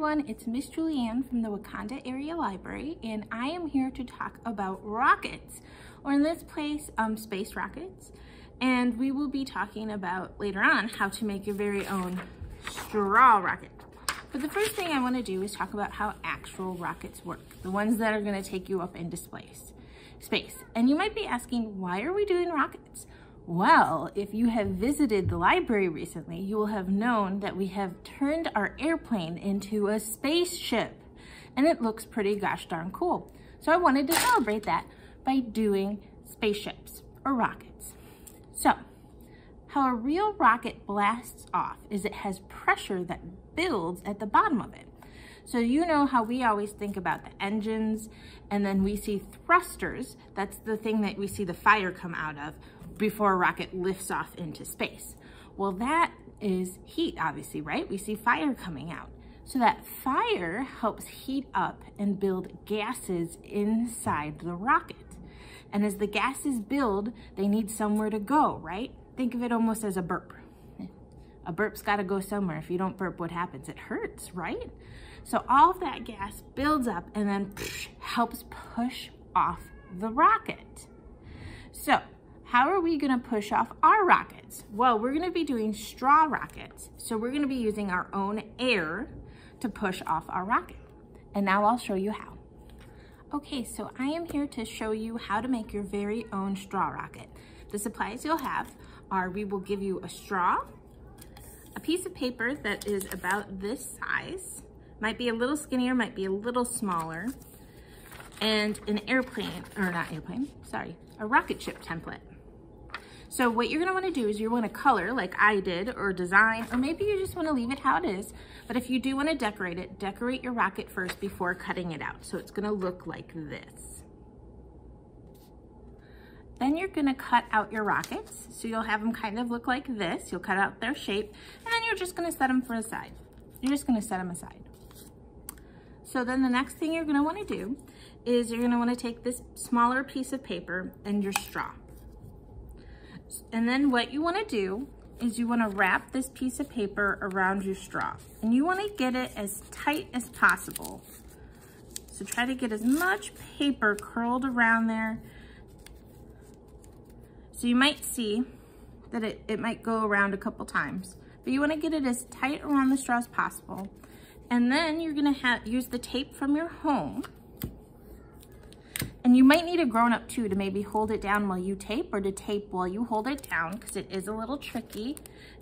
everyone, it's Miss Julianne from the Wakanda Area Library, and I am here to talk about rockets, or in this place, space rockets. And we will be talking about later on how to make your very own straw rocket. But the first thing I want to do is talk about how actual rockets work, the ones that are going to take you up into space. And you might be asking, why are we doing rockets? Well, if you have visited the library recently, you will have known that we have turned our airplane into a spaceship, and it looks pretty gosh darn cool. So I wanted to celebrate that by doing spaceships or rockets. So, how a real rocket blasts off is it has pressure that builds at the bottom of it. So you know how we always think about the engines, and then we see thrusters. That's the thing that we see the fire come out of before a rocket lifts off into space. Well, that is heat, obviously, right? We see fire coming out. So that fire helps heat up and build gases inside the rocket. And as the gases build, they need somewhere to go, right? Think of it almost as a burp. A burp's gotta go somewhere. If you don't burp, what happens? It hurts, right? So all of that gas builds up and then helps push off the rocket. So how are we gonna push off our rockets? Well, we're gonna be doing straw rockets. So we're gonna be using our own air to push off our rocket. And now I'll show you how. Okay, so I am here to show you how to make your very own straw rocket. The supplies you'll have are, we will give you a straw, a piece of paper that is about this size, might be a little skinnier, might be a little smaller, and an a rocket ship template. So what you're gonna wanna do is you wanna color like I did, or design, or maybe you just wanna leave it how it is. But if you do wanna decorate it, decorate your rocket first before cutting it out. So it's gonna look like this. Then you're gonna cut out your rockets. So you'll have them kind of look like this. You'll cut out their shape, and then you're just gonna set them aside. You're just gonna set them aside. So then the next thing you're gonna wanna do is you're gonna wanna take this smaller piece of paper and your straw. And then what you wanna do is you wanna wrap this piece of paper around your straw. And you wanna get it as tight as possible. So try to get as much paper curled around there. So you might see that it might go around a couple times, but you wanna get it as tight around the straw as possible. And then you're gonna use the tape from your home. And you might need a grown-up too to maybe hold it down while you tape, or to tape while you hold it down, because it is a little tricky.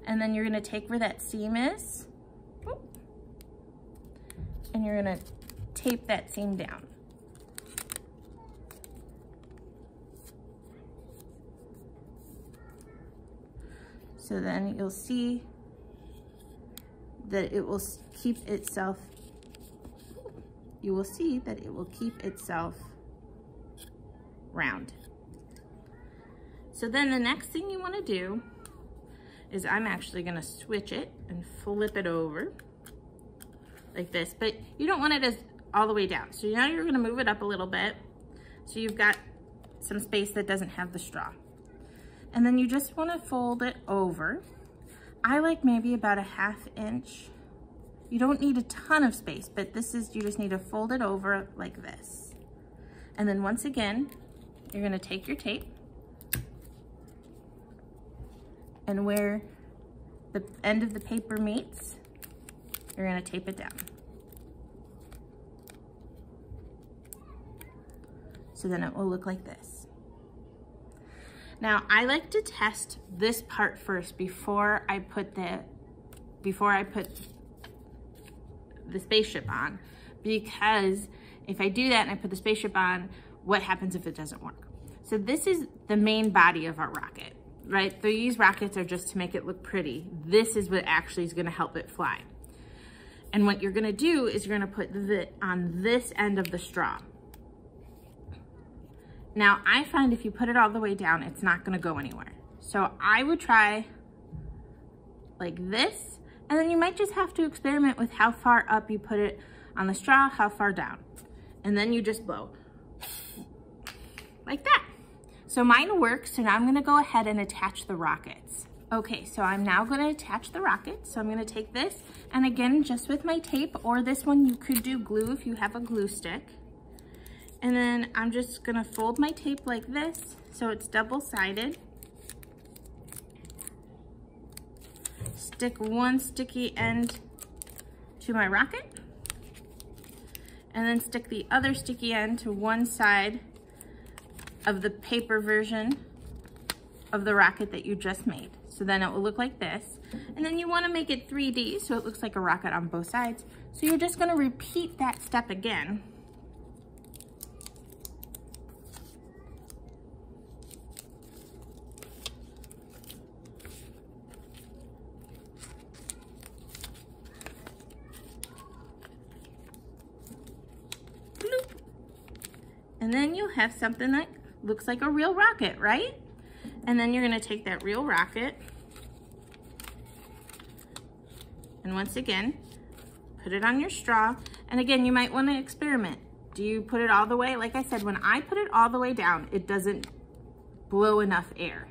And then you're gonna take where that seam is, and you're gonna tape that seam down. So then you'll see that it will keep itself, round. So then the next thing you wanna do is, I'm actually gonna switch it and flip it over like this, but you don't want it as all the way down. So now you're gonna move it up a little bit so you've got some space that doesn't have the straw. And then you just wanna fold it over. I like maybe about a 1/2 inch. You don't need a ton of space, but you just need to fold it over like this. And then once again, you're gonna take your tape, and where the end of the paper meets, you're gonna tape it down. So then it will look like this. Now, I like to test this part first before I put the spaceship on, because if I do that and I put the spaceship on, what happens if it doesn't work? So this is the main body of our rocket, right? These rockets are just to make it look pretty. This is what actually is gonna help it fly. And what you're gonna do is you're gonna put it on this end of the straw. Now, I find if you put it all the way down, it's not gonna go anywhere. So I would try like this, and then you might just have to experiment with how far up you put it on the straw, how far down. And then you just blow like that. So mine works, so now I'm gonna go ahead and attach the rockets. Okay, so I'm now gonna attach the rocket. So I'm gonna take this, and again, just with my tape, or this one you could do glue if you have a glue stick. And then I'm just gonna fold my tape like this, so it's double-sided. Stick one sticky end to my rocket, and then stick the other sticky end to one side of the paper version of the rocket that you just made. So then it will look like this. And then you wanna make it 3D so it looks like a rocket on both sides. So you're just gonna repeat that step again. Bloop. And then you have something that looks like a real rocket, right? And then you're gonna take that real rocket, and once again, put it on your straw. And again, you might wanna experiment. Do you put it all the way? Like I said, when I put it all the way down, it doesn't blow enough air.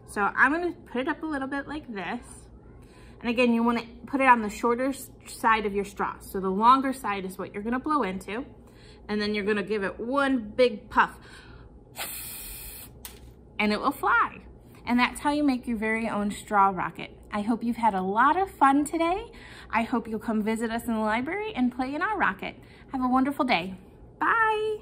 So I'm gonna put it up a little bit like this. And again, you wanna put it on the shorter side of your straw. So the longer side is what you're gonna blow into. And then you're gonna give it one big puff. And it will fly. And that's how you make your very own straw rocket. I hope you've had a lot of fun today. I hope you'll come visit us in the library and play in our rocket. Have a wonderful day. Bye.